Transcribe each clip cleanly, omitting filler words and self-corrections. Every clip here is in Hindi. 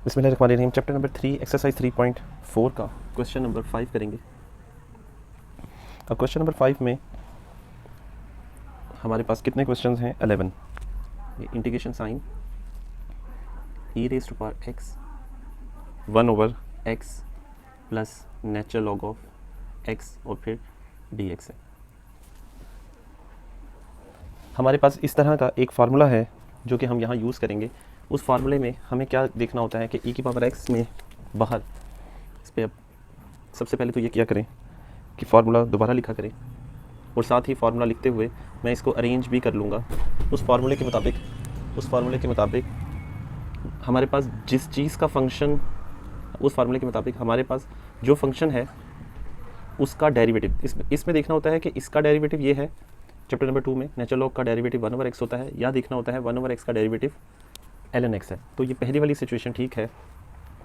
बिस्मिल्लाहिर्रहमानिर्रहीम। चैप्टर नंबर 3 एक्सरसाइज 3.4 का क्वेश्चन नंबर 5 करेंगे। अब क्वेश्चन नंबर 5 में हमारे पास कितने क्वेश्चंस हैं? 11। ये integration sine e raise to power x 1/x plus natural log of x और फिर dx है। हमारे पास इस तरह का एक फार्मूला है जो कि हम यहाँ यूज़ करेंगे। उस फार्मूले में हमें क्या देखना होता है कि e की पावर x में बाहर इस पर अब सबसे पहले तो ये किया करें कि फार्मूला दोबारा लिखा करें और साथ ही फार्मूला लिखते हुए मैं इसको अरेंज भी कर लूँगा उस फार्मूले के मुताबिक हमारे पास जिस चीज़ का फंक्शन, उस फार्मूले के मुताबिक हमारे पास जो फंक्शन है उसका डेरिवेटिव इसमें देखना होता है कि इसका डेरिवेटिव ये है। चैप्टर नंबर 2 में नेचुरल लॉग का डेरिवेटिव 1/x होता है, या देखना होता है 1/x का डेरिवेटिव ln x है। तो ये पहली वाली सिचुएशन ठीक है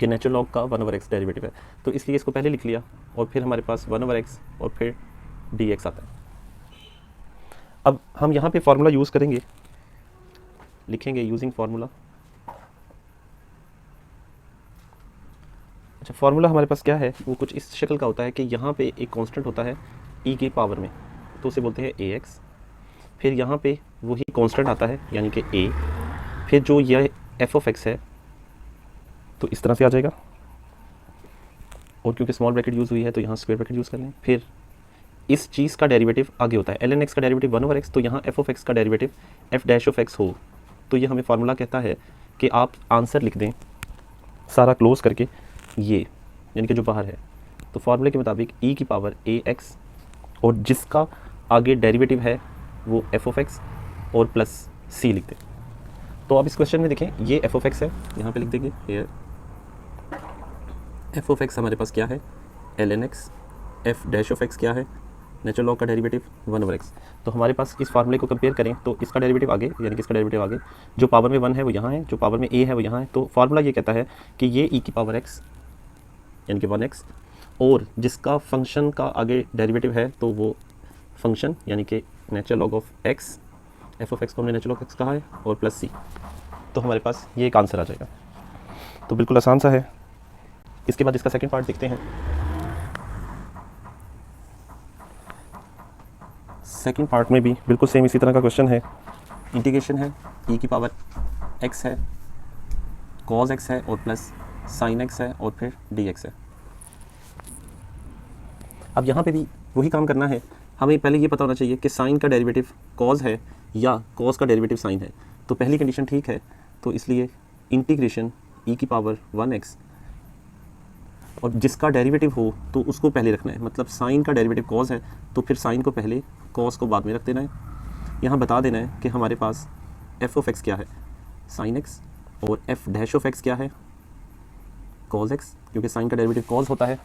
कि नेचुरल लॉग का 1/x डेरिवेटिव है, तो इसलिए इसको पहले लिख लिया और फिर हमारे पास 1/x और फिर dx आता है। अब हम यहाँ पे फार्मूला यूज़ करेंगे, लिखेंगे यूजिंग फार्मूला। अच्छा, फार्मूला हमारे पास क्या है, वो कुछ इस शक्ल का होता है कि यहाँ पे एक कांस्टेंट होता है e की पावर में, तो उसे बोलते हैं ax। फिर यहाँ पे वही कांस्टेंट आता है यानी कि a, फिर जो यह f ऑफ x है तो इस तरह से आ जाएगा, और क्योंकि स्मॉल ब्रैकेट यूज़ हुई है तो यहाँ स्क्वायर ब्रैकेट यूज़ कर लें। फिर इस चीज़ का डेरिवेटिव आगे होता है ln x का डेरिवेटिव 1/x, तो यहाँ f ऑफ x का derivative f dash of x हो। तो ये हमें फार्मूला कहता है कि आप आंसर लिख दें सारा क्लोज करके ये, यानी कि जो बाहर है। तो फार्मूले के मुताबिक e की पावर ax और जिसका आगे डेरिवेटिव है वो f ऑफ x और प्लस c लिख दें। तो अब इस क्वेश्चन में देखें, ये f ऑफ x है, यहाँ पे लिख देंगे here f ऑफ x हमारे पास क्या है ln x, f dash of x क्या है नेचुरल लॉग का डेरिवेटिव 1/x। तो हमारे पास इस फार्मूले को कंपेयर करें तो इसका डेरिवेटिव आगे, यानी कि इसका डेरिवेटिव आगे, जो पावर में 1 है वो यहाँ है, जो पावर में a है वो यहाँ है। तो फार्मूला ये कहता है कि ये e की पावर x यानी कि 1x और जिसका फंक्शन का आगे डेरिवेटिव है तो वो फंक्शन यानी कि natural log of x, f of x को हमने नेचुरल लॉग x कहा है, और प्लस c। तो हमारे पास ये एक आंसर आ जाएगा। तो बिल्कुल आसान सा है। इसके बाद इसका सेकंड पार्ट देखते हैं। सेकंड पार्ट में भी बिल्कुल सेम इसी तरह का क्वेश्चन है। इंटीग्रेशन है, e की पावर x है, cos x है और प्लस sin x है और फिर dx है। अब यहाँ पे भी वही काम करना है। हमें पहले ये पता होना चाहिए कि sin का डेरिवेटिव cos है या cos का डेरिवेटिव sin है। तो पहली कंडीशन ठीक है, तो इसलिए इंटीग्रेशन e की पावर 1x और जिसका डेरिवेटिव हो तो उसको पहले रखना है। मतलब साइन का डेरिवेटिव cos है तो फिर साइन को पहले, cos को बाद में रख देना है। यहाँ बता देना है कि हमारे पास f ऑफ x क्या है sin x और f डैश ऑफ x क्या है cos x, क्योंकि साइन का डेरिवेटिव cos होता है।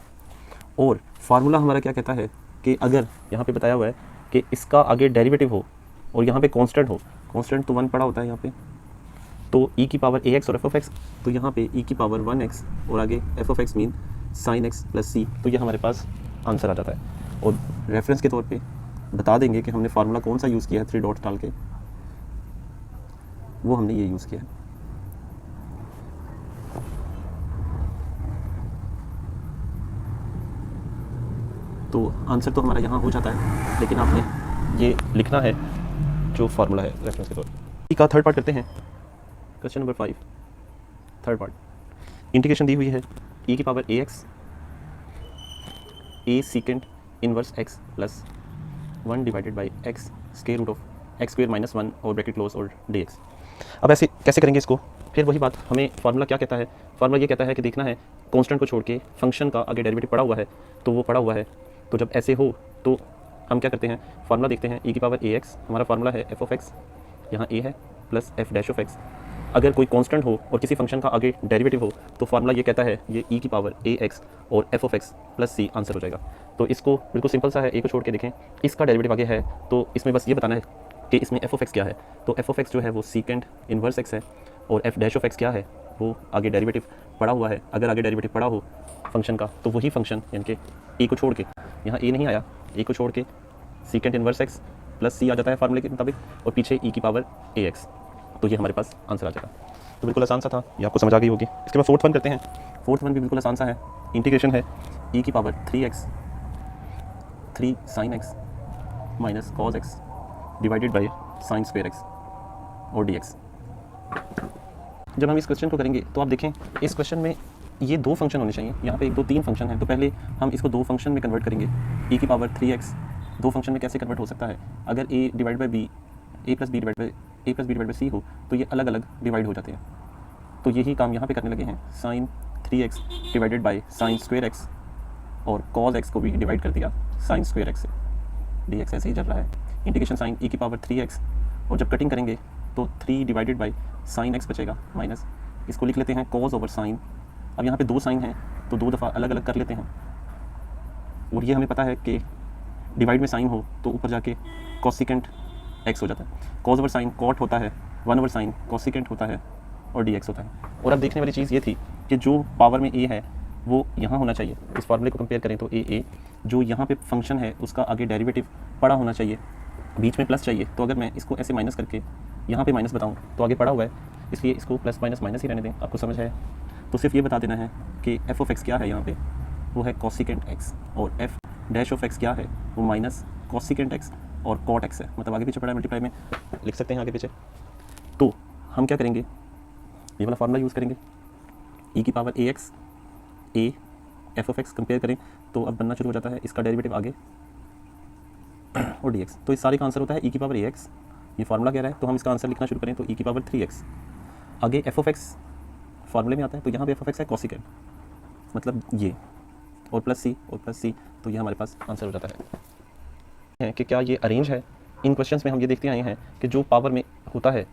और फार्मूला हमारा क्या कहता है कि अगर यहाँ पे बताया हुआ है कि इसका आगे डेरिवेटिव हो और यहाँ पे कांस्टेंट हो, कांस्टेंट तो 1 पड़ा होता है यहाँ पे, तो e की पावर ax और f ऑफ x, तो यहाँ पे e की पावर 1x और आगे f of x mean sin x plus c, तो ये हमारे पास आंसर आ जाता है। और रेफरेंस के तौर पे बता देंगे कि हमने फार्मूला कौन सा यूज़ किया है 3 डॉट्स डाल के, वो हमने ये यूज़ किया है। तो आंसर तो हमारा यहाँ हो जाता है, लेकिन आपने ये लिखना है जो फार्मूला है रेफरेंस के तौर पर। का थर्ड पार्ट करते हैं। Question number 5 third part. Integration दी हुई है e की power ax a secant inverse x plus 1 divided by x square root of x square minus 1 और ब्रैकेट क्लोज और dx। अब ऐसे कैसे करेंगे इसको? फिर वही बात, हमें फार्मूला क्या कहता है? फार्मूला ये कहता है कि देखना है कांस्टेंट को छोड़ के फंक्शन का आगे डेरिवेटिव पड़ा हुआ है, तो वो पड़ा हुआ है। तो जब ऐसे हो तो हम क्या करते हैं, फार्मूला देखते हैं। e की पावर ax हमारा फार्मूला है f ऑफ x, यहाँ a है plus f dash of x। अगर कोई कांस्टेंट हो और किसी फंक्शन का आगे डेरिवेटिव हो तो फार्मूला ये कहता है ये e की पावर ax और f of x plus c answer हो जाएगा। तो इसको बिल्कुल सिंपल सा है, a को छोड़ के देखें, इसका डेरिवेटिव आगे है तो इसमें बस ये बताना है कि इसमें f ऑफ x क्या है। तो f ऑफ x जो है वो सीकेंड इनवर्स x है और f डैश ऑफ x क्या है, वो आगे डेरिवेटिव पड़ा हुआ है। अगर आगे डेरिवेटिव पड़ा हो फंक्शन का तो वही फंक्शन, यानी कि a को छोड़ के, यहाँ a नहीं आया, a को छोड़ के सीकेंड इनवर्स x प्लस c आ जाता है फार्मूले के मुताबिक, और पीछे e की पावर ax, तो ये हमारे पास आंसर आ जाएगा। तो तो बिल्कुल आसान सा था, ये आपको समझ आ गई होगी। इसके बाद फोर्थ वन करते हैं। फोर्थ वन भी बिल्कुल आसान सा है, इंटीग्रेशन है e की power 3x 3 sin x minus cos x divided by sin square x और dx। जब हम इस क्वेश्चन को करेंगे तो आप देखें इस क्वेश्चन में ये दो फंक्शन होने चाहिए, यहाँ पे 1 2 3 फंक्शन है, तो पहले हम इसको दो फंक्शन में कन्वर्ट करेंगे। e की पावर 3x दो फंक्शन में कैसे कन्वर्ट हो सकता है, अगर a divide by b a plus b divide by c हो तो ये अलग अलग डिवाइड हो जाते हैं। तो यही काम यहाँ पे करने लगे हैं, sin 3x divided by sin square x और cos x को भी डिवाइड कर दिया sin स्क्वायर x से, dx ऐसे ही चल रहा है। इंटीग्रेशन sin e की पावर 3x और जब कटिंग करेंगे तो 3 डिवाइडेड बाई sin x बचेगा माइनस, इसको लिख लेते हैं cos ओवर sin। अब यहाँ पे दो साइन हैं तो दो दफ़ा अलग अलग कर लेते हैं, और ये हमें पता है कि डिवाइड में साइन हो तो ऊपर जाके कॉसिकेंट x हो जाता है। cos ओवर sin कॉट होता है, 1 ओवर sin कॉसिकेंट होता है और dx होता है। और अब देखने वाली चीज़ ये थी कि जो पावर में a है वो यहाँ होना चाहिए। इस फार्मूले को कंपेयर करें तो a जो यहाँ पे फंक्शन है उसका आगे डेरिवेटिव पड़ा होना चाहिए, बीच में प्लस चाहिए। तो अगर मैं इसको ऐसे माइनस करके यहाँ पे माइनस बताऊँ तो आगे पड़ा हुआ है, इसलिए इसको प्लस माइनस माइनस ही रहने दें। आपको समझ है तो सिर्फ ये बता देना है कि f ऑफ x क्या है, यहाँ पे वो है कॉसिकेंट x, और f डैश ऑफ x क्या है, वो माइनस कॉसिकेंट x और कॉट x है, मतलब आगे पीछे पड़ा है, मल्टीप्लाई में लिख सकते हैं आगे पीछे। तो हम क्या करेंगे, ये वाला फार्मूला यूज़ करेंगे, e की power ax a f of x compare करें तो अब बनना शुरू हो जाता है इसका डेरिवेटिव आगे और dx। तो इस सारे का आंसर होता है e की पावर ax। ये फार्मूला कह रहा है तो हम इसका आंसर लिखना शुरू करें तो e की पावर 3x, आगे f ऑफ x फार्मूले में आता है तो यहाँ पे f ऑफ x है कॉसिकेंट, मतलब ये, और प्लस c, तो ये हमारे पास आंसर हो जाता है कि क्या ये अरेंज है। इन क्वेश्चंस में हम ये देखते आए हैं कि जो पावर में होता है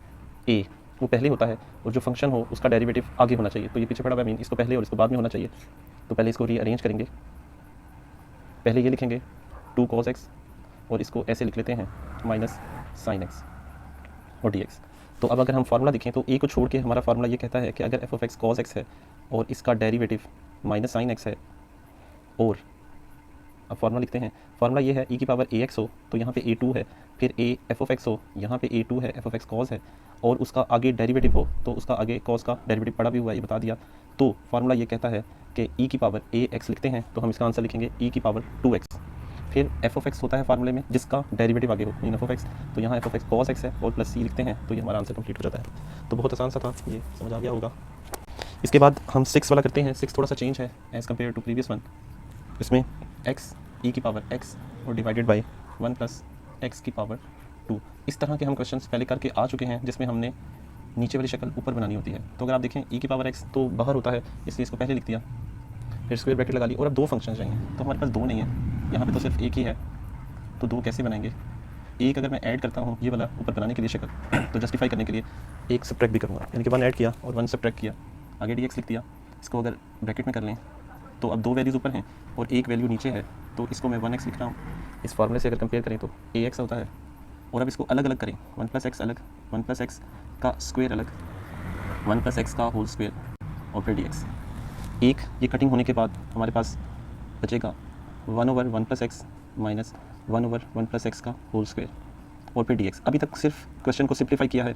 a वो पहले होता है, और जो फंक्शन हो उसका डेरिवेटिव आगे होना चाहिए। तो ये पीछे पड़ा हुआ मीन इसको पहले और इसको बाद में होना चाहिए। तो पहले इसको रीअरेंज करेंगे, पहले ये लिखेंगे 2 cos x और इसको ऐसे लिख लेते हैं माइनस sin x और dx। तो अब अगर हम फार्मूला देखें तो a को छोड़ के हमारा फार्मूला ये कहता है कि अगर f of x cos x है और इसका डेरिवेटिव माइनस sin x है, और अब फार्मूला लिखते हैं, फार्मूला ये है e की पावर ax हो तो यहाँ पे a2 है, फिर a f ऑफ x हो, यहाँ पे a2 है f ऑफ x cos है, और उसका आगे डेरिवेटिव हो तो उसका आगे cos का डेरिवेटिव पड़ा भी हुआ है, ये बता दिया। तो फार्मूला ये कहता है कि e की पावर ax लिखते हैं तो हम इसका आंसर लिखेंगे e की पावर 2x। फिर f ऑफ x होता है फार्मूले में जिसका डेरिवेटिव आगे हो, मीन f ऑफ x, तो यहाँ f of x cos x है और प्लस c लिखते हैं तो ये हमारा आंसर कंप्लीट हो जाता है। तो बहुत आसान सा था, ये समझ आ गया होगा। इसके बाद हम 6 वाला करते हैं। 6 थोड़ा सा चेंज है as compare to previous one. इसमें x e की पावर x और डिवाइडेड बाई 1 प्लस x की पावर 2, इस तरह के हम क्वेश्चंस पहले करके आ चुके हैं जिसमें हमने नीचे वाली शक्ल ऊपर बनानी होती है। तो अगर आप देखें e की पावर x तो बाहर होता है इसलिए इसको पहले लिख दिया, फिर स्क्वायर ब्रैकेट लगा ली, और अब दो फंक्शन चाहिए तो हमारे पास दो नहीं है, यहाँ पे तो सिर्फ एक ही है, तो दो कैसे बनाएंगे। एक अगर मैं ऐड करता हूँ ये वाला ऊपर बनाने के लिए शक्ल, तो जस्टिफाई करने के लिए एक सब्ट्रैक्ट भी करूँगा, यानी कि 1 ऐड किया और 1 सब्ट्रैक्ट किया, आगे dx लिख दिया। इसको अगर ब्रैकेट में कर लें तो अब दो वैल्यूज़ ऊपर हैं और एक वैल्यू नीचे है, तो इसको मैं 1x लिख रहा हूँ। इस फार्मूले से अगर कंपेयर करें तो ax होता है, और अब इसको अलग अलग करें, 1 प्लस x अलग, 1 प्लस x का स्क्वायर अलग, 1 प्लस x का होल स्क्वायर और फिर dx। एक ये कटिंग होने के बाद हमारे पास बचेगा 1 over 1 plus x minus 1 over 1 plus x का होल स्क्वायर और फिर dx। अभी तक सिर्फ क्वेश्चन को सिंप्लीफाई किया है।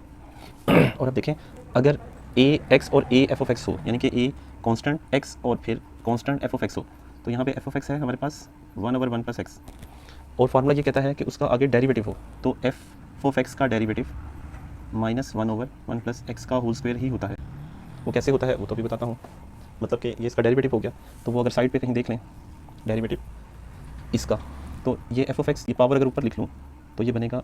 और अब देखें अगर a x और a f ऑफ x हो, यानी कि a कांस्टेंट x और फिर कांस्टेंट f ऑफ x हो, तो यहाँ पे f ऑफ x है हमारे पास 1 ओवर 1 प्लस x, और फार्मूला ये कहता है कि उसका आगे डेरिवेटिव हो, तो f ऑफ x का derivative minus 1 over 1 plus x का होल स्क्वायर ही होता है। वो कैसे होता है वो तो भी बताता हूँ, मतलब कि ये इसका डेरिवेटिव हो गया, तो वो अगर साइड पे कहीं देख लें डेरिवेटिव इसका, तो ये f ऑफ x, ये पावर अगर ऊपर लिख लूँ तो ये बनेगा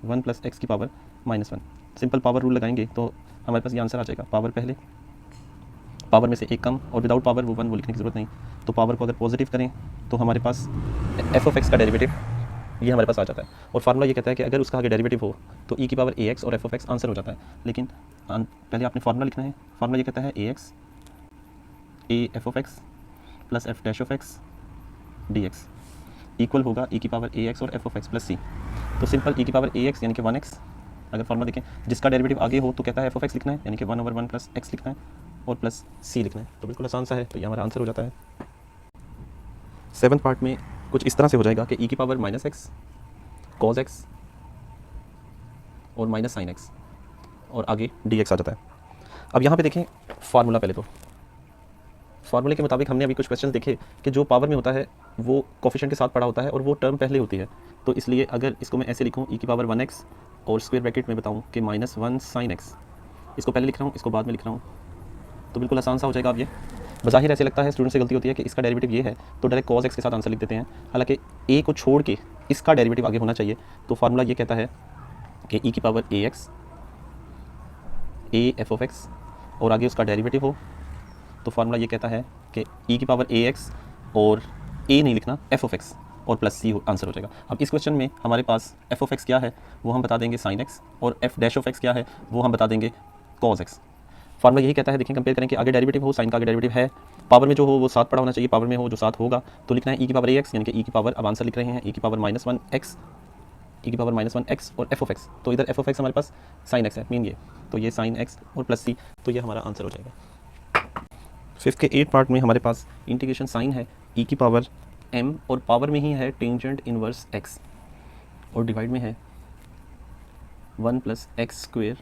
1 प्लस x की power minus 1। Simple power rule लगाएंगे तो हमारे पास ये आंसर आ जाएगा, पावर पहले, पावर में से एक कम, और विदाउट पावर वो 1 वो लिखने की ज़रूरत नहीं। तो पावर को अगर पॉजिटिव करें तो हमारे पास f ऑफ x का डेरिवेटिव ये हमारे पास आ जाता है, और फार्मूला ये कहता है कि अगर उसका आगे डेरिवेटिव हो तो e की पावर ax और f ऑफ x आंसर हो जाता है। लेकिन पहले आपने फार्मूला लिखना है, फार्मूला ये कहता है ax a f of x plus f dash of x dx equal होगा e की पावर ax और f of x plus c। तो सिंपल e की पावर ax यानी कि 1x, अगर फार्मूला देखें जिसका डेरिवेटिव आगे हो तो कहता है f ऑफ x लिखना है, यानी कि 1 ओवर 1 प्लस x लिखना है और प्लस c लिखना है। तो बिल्कुल आसान सा है, तो ये हमारा आंसर हो जाता है। 7th पार्ट में कुछ इस तरह से हो जाएगा कि e की power minus x cos x और माइनस sin x और आगे dx आ जाता है। अब यहाँ पे देखें फार्मूला, पहले तो फार्मूले के मुताबिक हमने अभी कुछ क्वेश्चन देखे कि जो पावर में होता है वो कोफिशिएंट के साथ पड़ा होता है और वो टर्म पहले होती है। तो इसलिए अगर इसको मैं ऐसे लिखूँ e की पावर 1x और स्क्वायर ब्रैकेट में बताऊँ कि -1 sin x, इसको पहले लिख रहा हूँ, इसको बाद में लिख रहा हूँ, तो बिल्कुल आसान सा हो जाएगा। अब ये बज़ाहिर ऐसे लगता है स्टूडेंट से गलती होती है कि इसका डेरिवेटिव ये है तो डायरेक्ट cos x के साथ आंसर लिख देते हैं, हालांकि a को छोड़ के इसका डेरिवेटिव आगे होना चाहिए। तो फार्मूला ये कहता है कि e की power ax a f of x और आगे उसका डेरिवेटिव हो, तो फार्मूला ये कहता है कि e की पावर ax और a नहीं लिखना, f of x और प्लस c आंसर हो जाएगा। अब इस क्वेश्चन में हमारे पास f of x क्या है वो हम बता देंगे sin x और f डैश ऑफ x क्या है वो हम बता देंगे cos x। फार्मूला यही कहता है, देखें कंपेयर करें कि आगे डेरिवेटिव हो, साइन का आगे डेरिवेटिव है, पावर में जो हो वो साथ पड़ा होना चाहिए, पावर में हो जो साथ होगा, तो लिखना है e की पावर ax यानी कि e की पावर, अब आंसर लिख रहे हैं e की पावर -1x, e की पावर -1x और f of x, तो इधर f of x हमारे पास sin x है मीन ये, तो ये sin x और प्लस c, तो ये हमारा आंसर हो जाएगा। फिफ्थ के 8 पार्ट में हमारे पास इंटीग्रेशन साइन है e की पावर m और पावर में ही है टेंजेंट इनवर्स x और डिवाइड में है 1 + x²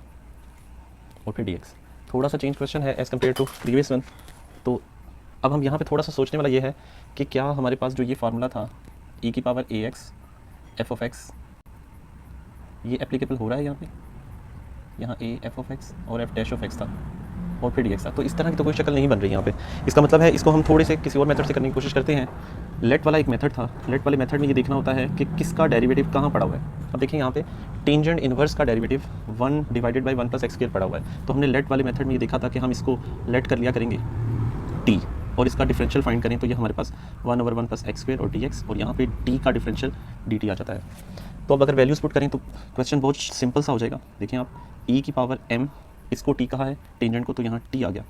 और फिर dx। थोड़ा सा चेंज क्वेश्चन है as compare to previous one. तो अब हम यहाँ पे थोड़ा सा सोचने वाला ये है कि क्या हमारे पास जो ये फार्मूला था e की power ax f of x ये एप्लीकेबल हो रहा है यहाँ पे, यहाँ a f of x और f डैश ऑफ x था और फिर dx था, तो इस तरह की तो कोई शक्ल नहीं बन रही यहाँ पे। इसका मतलब है इसको हम थोड़े से किसी और मेथड से करने की कोशिश करते हैं। लेट वाला एक मेथड था, लेट वाले मेथड में ये देखना होता है कि किसका डेरिवेटिव कहाँ पड़ा हुआ है। अब देखिए यहाँ पे टेंजेंट इनवर्स का डेरिवेटिव 1 डिवाइडेड बाई 1 + x² पड़ा हुआ है, तो हमने लेट वाले मेथड में ये देखा था कि हम इसको लेट कर लिया करेंगे t और इसका डिफरेंशियल फाइंड करें तो ये हमारे पास 1/1 + x² और dx और यहाँ पे t का डिफरेंशियल dt आ जाता है। तो अब अगर वैल्यूज़ पुट करें तो क्वेश्चन बहुत सिंपल सा हो जाएगा। देखिए आप e की पावर m, इसको t कहा है टेंजेंट को, तो यहाँ t आ गया,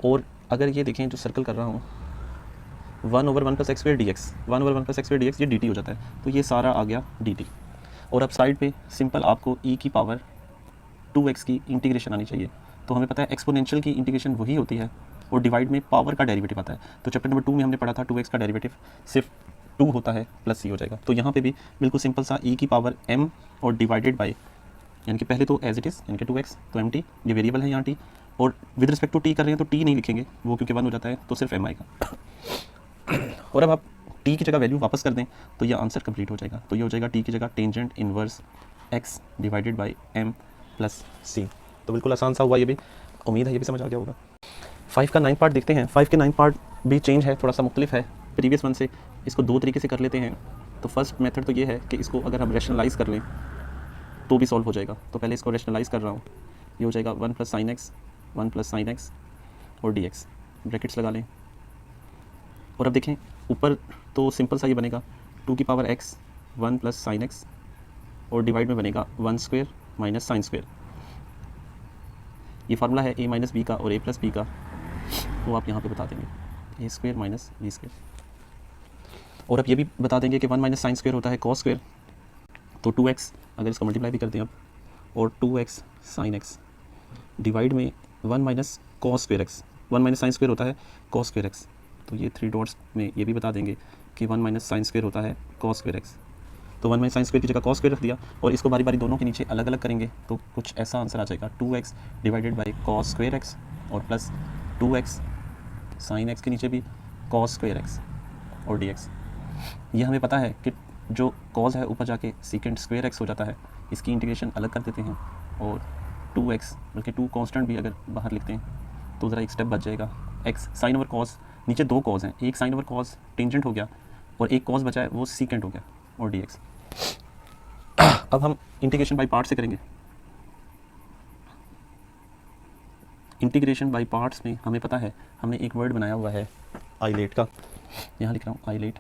और अगर ये देखें जो सर्कल कर रहा हूँ 1/1 + x² dx, 1/1 + x² dx ये dt हो जाता है, तो ये सारा आ गया dt। और अब साइड पे सिंपल आपको e की पावर 2x की इंटीग्रेशन आनी चाहिए। तो हमें पता है एक्सपोनेंशियल की इंटीग्रेशन वही होती है और डिवाइड में पावर का डेरिवेटिव आता है। तो चैप्टर नंबर 2 में हमने पढ़ा था 2x का डेरिवेटिव सिर्फ 2 होता है प्लस c हो जाएगा। तो यहाँ पे भी बिल्कुल सिंपल सा e की पावर m और डिवाइडेड बाई, यानी कि पहले तो एज इट इज़ यानी कि 2x, तो mt ये वेरिएबल है यहाँ t, और विद रिस्पेक्ट टू t कर रहे हैं तो t नहीं लिखेंगे वो क्योंकि 1 हो जाता है, तो सिर्फ m आएगा। और अब आप t की जगह वैल्यू वापस कर दें तो ये आंसर कंप्लीट हो जाएगा। तो ये हो जाएगा t की जगह tangent inverse x divided by m plus c। तो बिल्कुल आसान सा हुआ ये भी, उम्मीद है ये भी समझ आ गया होगा। 5 का 9 पार्ट देखते हैं। 5 के 9 पार्ट भी चेंज है, थोड़ा सा मुख्तलिफ है प्रीवियस वन से। इसको 2 तरीके से कर लेते हैं। तो फर्स्ट मेथड तो ये है कि इसको अगर हम रैशनलाइज़ कर लें तो भी सॉल्व हो जाएगा। तो पहले इसको रैशनलाइज़ कर रहा हूँ, ये हो जाएगा 1 + sin x, 1 + sin x और dx, ब्रैकेट्स लगा लें। और अब देखें ऊपर तो सिंपल सा ये बनेगा 2 की पावर x 1 + sin x और डिवाइड में बनेगा 1² - sin²। ये फार्मूला है a - b का और a + b का, वो आप यहाँ पे बता देंगे a² - b²। और अब ये भी बता देंगे कि 1 - sin² होता है cos²। तो 2x अगर इसका मल्टीप्लाई भी करते हैं अब, और 2x sin x डिवाइड में 1 - cos² x, 1 - sin² होता है cos² x। तो ये 3 डॉट्स में ये भी बता देंगे कि 1 - sin² होता है cos² x। तो 1 - sin² की जगह cos² रख दिया, और इसको बारी बारी दोनों के नीचे अलग अलग करेंगे तो कुछ ऐसा आंसर आ जाएगा 2x divided by cos² x और प्लस 2x sin x के नीचे भी cos² x और dx। ये हमें पता है कि जो cos है ऊपर जाके secant² x हो जाता है, इसकी इंटीग्रेशन अलग कर देते हैं, और 2x बल्कि 2 कांस्टेंट भी अगर बाहर लिखते हैं तो ज़रा एक स्टेप बच जाएगा। x sin ओवर cos, नीचे 2 cos हैं, एक sin ओवर cos टेंजेंट हो गया और एक cos बचा है वो secant हो गया, और dx। अब हम इंटीग्रेशन बाय पार्ट से करेंगे। इंटीग्रेशन बाय पार्ट्स में हमें पता है हमने एक वर्ड बनाया हुआ है आइलेट का, यहाँ लिख रहा हूँ आइलेट।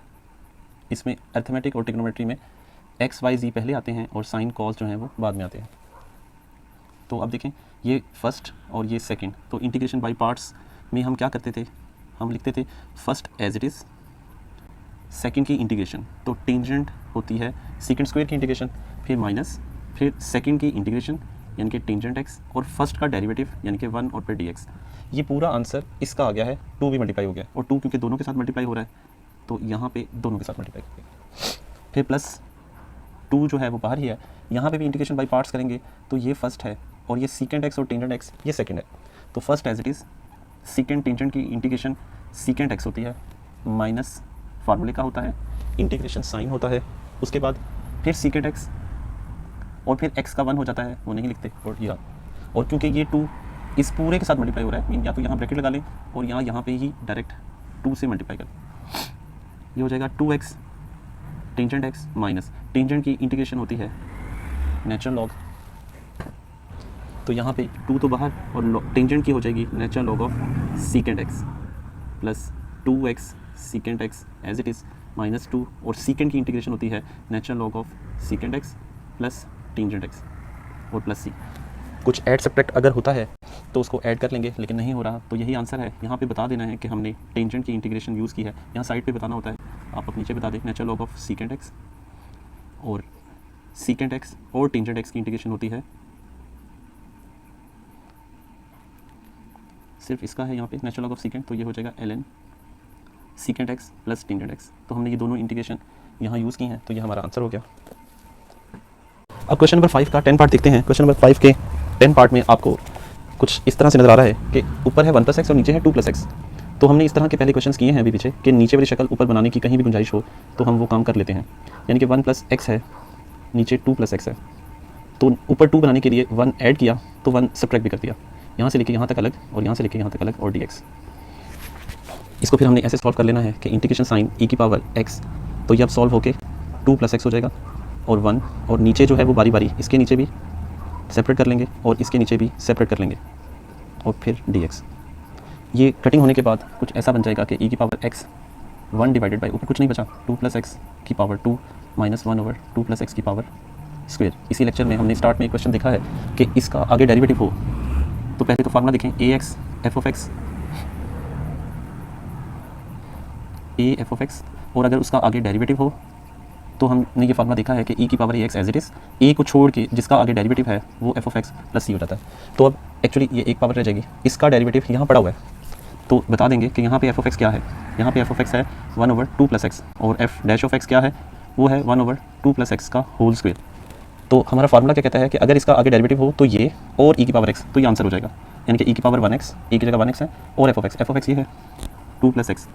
इसमें अर्थमेटिक और ट्रिग्नोमेट्री में x y z पहले आते हैं और साइन कॉस जो हैं वो बाद में आते हैं। तो अब देखें ये फर्स्ट और ये सेकंड। तो इंटीग्रेशन बाय पार्ट्स में हम क्या करते थे, हम लिखते थे first as it is, second की इंटीग्रेशन तो टेंजेंट होती है secant² की इंटीग्रेशन, फिर माइनस, फिर सेकंड की इंटीग्रेशन यानी कि टेंजेंट x, और फर्स्ट का डेरिवेटिव यानी कि 1 और फिर dx। ये पूरा आंसर इसका आ गया है, 2 भी मल्टीप्लाई हो गया, और 2 क्योंकि दोनों के साथ मल्टीप्लाई हो रहा है तो यहाँ पे दोनों के साथ मल्टीप्लाई करेंगे, फिर प्लस 2 जो है वो बाहर ही है। यहाँ पे भी इंटीग्रेशन बाय पार्ट्स करेंगे तो ये फर्स्ट है और ये secant x और टेंजेंट x ये सेकंड है। तो first as it is secant tangent की इंटीग्रेशन सीकेंट एक्स होती है माइनस फार्मूले का होता है, इंटीग्रेशन साइन होता है, उसके बाद फिर सीकेंट एक्स और फिर एक्स का 1 हो जाता है, वो नहीं लिखते और या, और क्योंकि ये 2 इस पूरे के साथ मल्टीप्लाई हो रहा है, मीन या तो यहाँ ब्रैकेट लगा लें और यहाँ पे ही डायरेक्ट 2 से मल्टीप्लाई कर, ये हो जाएगा 2x tangent x minus tangent की इंटीग्रेशन होती है नेचुरल लॉग, तो यहाँ पे 2 तो बाहर और टेंजेंट की हो जाएगी natural log of secant x plus 2x secant x as it is minus 2, और सीकेंट की इंटीग्रेशन होती है natural log of secant x plus tangent x और प्लस c। कुछ ऐड सब्ट्रैक्ट अगर होता है तो उसको ऐड कर लेंगे, लेकिन नहीं हो रहा तो यही आंसर है। यहाँ पे बता देना है कि हमने टेंजेंट की इंटीग्रेशन यूज़ की है, यहाँ साइड पे बताना होता है, आप नीचे बता दें natural log of secant x और सीकेंट x और टेंजेंट x की इंटीग्रेशन होती है, सिर्फ इसका है यहाँ पे नेचुरल लॉग ऑफ सीकेंट, तो ये हो जाएगा ln secant x plus tangent x। तो हमने ये दोनों इंटीग्रेशन यहाँ यूज़ की हैं, तो ये हमारा आंसर हो गया। अब क्वेश्चन नंबर 5 का 10 पार्ट देखते हैं। क्वेश्चन नंबर 5 के 10 पार्ट में आपको कुछ इस तरह से नज़र आ रहा है कि ऊपर है 1 + x और नीचे है 2 + x। तो हमने इस तरह के पहले क्वेश्चंस किए हैं अभी पीछे कि नीचे वाली शक्ल ऊपर बनाने की कहीं भी गुंजाइश हो तो हम वो काम कर लेते हैं, यानी कि 1 + x है, नीचे 2 + x है, तो ऊपर 2 बनाने के लिए 1 ऐड किया तो 1 सब्ट्रैक्ट भी कर दिया, यहाँ से लेके यहाँ तक अलग और यहाँ से लेके यहाँ तक अलग और dx। इसको फिर हमने ऐसे सॉल्व कर लेना है कि इंटीग्रेशन साइन e⁻x, तो ये अब सॉल्व होके 2 + x हो जाएगा और 1, और नीचे जो है वो बारी बारी इसके नीचे भी सेपरेट कर लेंगे और इसके नीचे भी सेपरेट कर लेंगे और फिर dx। ये कटिंग होने के बाद कुछ ऐसा बन जाएगा कि e⁻x 1 डिवाइडेड बाई ऊपर कुछ नहीं बचा 2 + x की पावर 2 माइनस 1/2 + x की पावर स्क्वायर। इसी लेक्चर में हमने स्टार्ट में एक क्वेश्चन देखा है कि इसका आगे डेरिवेटिव हो, तो पहले तो फार्मूला देखें ax f(x) और अगर उसका आगे डेरिवेटिव हो तो हमने ये फार्मूला देखा है कि e⁻ax as it is a को छोड़ के जिसका आगे डेरिवेटिव है वो f(x + c) हो जाता है। तो अब एक्चुअली ये एक पावर रह जाएगी, इसका डेरिवेटिव यहाँ पड़ा हुआ है, तो बता देंगे कि यहाँ पे f(x) क्या है, यहाँ पे f(x) है 1/2 + x और f' क्या है, वो है 1/2 + x का होल स्क्वायर। तो हमारा फार्मूला क्या कहता है कि अगर इसका आगे डेरिवेटिव हो तो ये और e⁻x, तो ये आंसर हो जाएगा, यानी कि e⁻1x, a की जगह 1x है और f(x) ये है 2 + x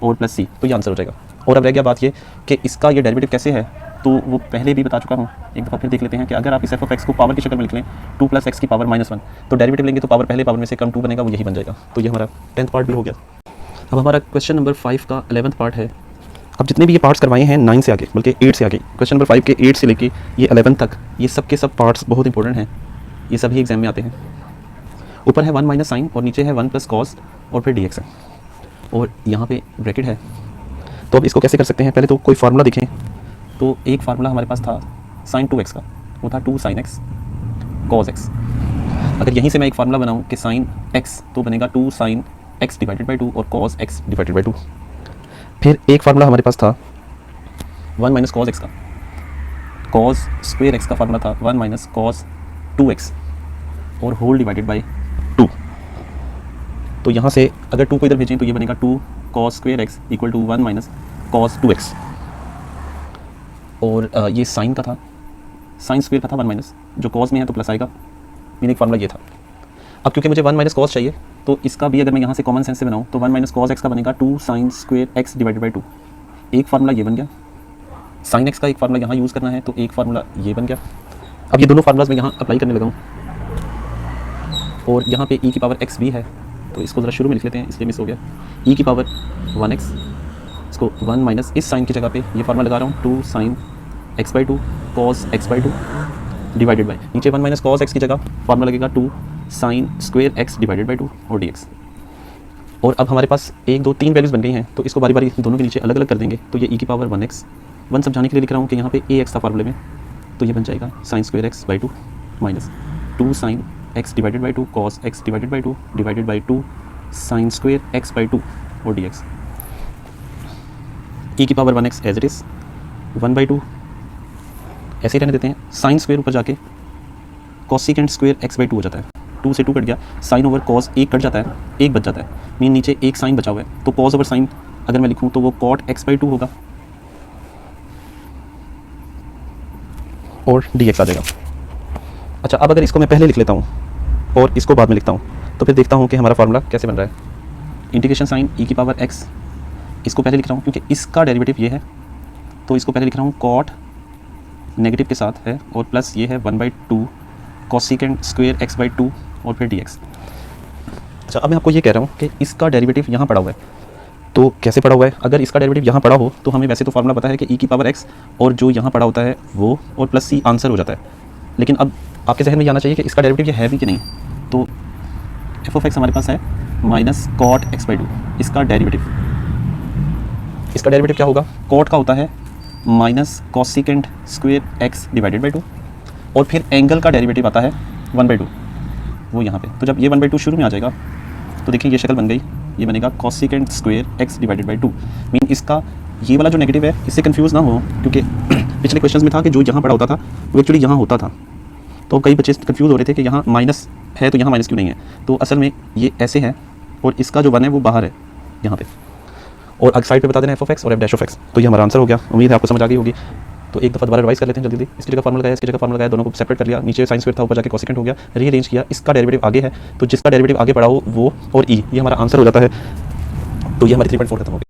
और प्लस c, तो ये आंसर हो जाएगा। और अब रह गया बात ये कि इसका ये डेरिवेटिव कैसे है, तो वो पहले भी बता चुका हूँ, एक दफ़ा फिर देख लेते हैं कि अगर आप इस f(x) को पावर की शक्ल में लिख लें 2 + x की पावर -1, तो डेरिवेटिव लेंगे तो पावर पहले पावर में से कम 2 बनेगा, वो यही बन जाएगा। तो ये हमारा 10th पार्ट भी हो गया। अब हमारा क्वेश्चन नंबर 5 का 11th पार्ट है। अब जितने भी ये पार्ट्स करवाए हैं 9 से आगे, बल्कि 8 से आगे, क्वेश्चन नंबर 5 के 8 से लेके ये 11 तक, ये सब के सब पार्ट्स बहुत इंपॉर्टेंट हैं, ये सभी एग्जाम में आते हैं। ऊपर है 1 - साइन और नीचे है 1 + कॉस और फिर dx है, और यहाँ पे ब्रैकेट है। तो अब इसको कैसे कर सकते हैं, पहले तो कोई फार्मूला देखें। तो एक फार्मूला हमारे पास था sin 2x का, वो था 2 sin x cos x। अगर यहीं से मैं एक फार्मूला बनाऊं कि sin x तो बनेगा 2 sin x / 2 और cos x / 2। फिर एक फार्मूला हमारे पास था 1 - cos x का, cos स्क्वायर x का फार्मूला था 1 - cos 2x और होल डिवाइडेड बाई 2। तो यहाँ से अगर 2 को इधर भेजें तो ये बनेगा 2 cos square x = 1 - cos 2x, और ये साइन का था, साइन स्क्वायर का था 1 जो cos में है तो प्लस आएगा, मीन एक फार्मूला ये था। अब क्योंकि मुझे 1 - cos चाहिए तो इसका भी अगर मैं यहाँ से कॉमन सेंस से बनाऊँ तो 1 - cos x का बनेगा 2 sin स्क्वायर x / 2। एक फार्मूला ये बन गया, sin x का एक फार्मूला यहाँ यूज़ करना है तो एक फार्मूला ये बन गया। अब ये दोनों फार्मूलाज मैं यहाँ अप्लाई करने लगा हूँ, और यहाँ पे e⁻x भी है, तो इसको ज़रा शुरू में लिख लेते हैं इसलिए मिस हो गया। e⁻1x, इसको 1 - इस साइन की जगह पे ये फार्मूला लगा रहा हूँ 2 sin x/2 cos x/2 divided by, नीचे 1 - cos x की जगह फार्मूला लगेगा 2 sin स्क्वायर x / 2 और dx। और अब हमारे पास 1 2 3 वैल्यूज़ बन गई हैं, तो इसको बारी बारी दोनों के नीचे अलग अलग कर देंगे। तो ये e⁻1x, 1 समझाने के लिए लिख रहा हूँ कि यहाँ पे ax था फार्मूले में, तो ये बन जाएगा sin square x/2 minus 2 sin x / 2 cos x / 2 divided by 2 sin square x/2 और dx। e⁻1x as it is 1/2 ऐसे ही रहने देते हैं, साइन स्क्वायर ऊपर जाके कोसिकेंट स्क्वायर x/2 हो जाता है, 2 से 2 कट गया, साइन ओवर कॉस 1 कट जाता है, 1 बच जाता है, मीन नीचे एक साइन बचा हुआ है, तो कॉस ओवर साइन अगर मैं लिखूँ तो वो cot x/2 होगा और dx आ जाएगा। अच्छा, अब अगर इसको मैं पहले लिख लेता हूँ और इसको बाद में लिखता हूँ तो फिर देखता हूँ कि हमारा फार्मूला कैसे बन रहा है। इंटीग्रेशन साइन ई की पावर एक्स, इसको पहले लिख रहा हूँ क्योंकि इसका डेरिवेटिव ये है, तो इसको पहले लिख रहा हूँ कॉट नेगेटिव के साथ है और प्लस ये है 1/2 कोसेकेंड स्क्वायर एक्स बाई 2 और फिर डी एक्स। अच्छा, अब मैं आपको ये कह रहा हूँ कि इसका डेरिवेटिव यहाँ पड़ा हुआ है, तो कैसे पड़ा हुआ है? अगर इसका डेरिवेटिव यहाँ पड़ा हो तो हमें वैसे तो फार्मूला पता है कि ई की पावर एक्स और जो यहाँ पड़ा होता है वो और प्लस सी आंसर हो जाता है। लेकिन अब आपके जहन में ये आना चाहिए कि इसका डेरिवेटिव ये है भी कि नहीं। तो एफ ऑफ एक्स हमारे पास है माइनस कॉट एक्स बाई 2, इसका डेरिवेटिव क्या होगा? कॉट का होता है minus cosecant square x divided by 2 और फिर एंगल का डेरिवेटिव आता है 1/2, वो यहाँ पे। तो जब ये 1/2 शुरू में आ जाएगा तो देखिए ये शक्ल बन गई, ये बनेगा cosecant square x divided by 2। Mean इसका ये वाला जो नेगेटिव है इससे कंफ्यूज ना हो, क्योंकि पिछले क्वेश्चंस में था कि जो यहाँ पड़ा होता था वो एक्चुअली यहाँ होता था। तो कई बच्चे कंफ्यूज हो रहे थे कि यहाँ माइनस है तो यहाँ माइनस क्यों नहीं है। तो असल में ये ऐसे है और इसका जो 1 है वो बाहर है यहाँ पे, और अगर साइड पे बता देना एफ ऑफ एक्स और एफ डैश ऑफ एक्स। तो ये हमारा आंसर हो गया। उम्मीद है आपको समझ आ गई होगी। तो एक दफ़ा दोबारा रिवाइज कर लेते हैं जल्दी। इसकी जगह फार्मूला लगाया, इसकी जगह फार्मूला लगाया, दोनों को सेपरेट कर लिया। नीचे साइन स्क्वायर था, ऊपर जाके कोसेकेंड हो गया, रीअरेंज किया। इसका डेरिवेटिव आगे है तो जिसका डेरिवेटिव आगे पड़ा हो वो और ई, ये हमारा आंसर हो जाता है। तो ये हमारी 3.4 खत्म हो गई।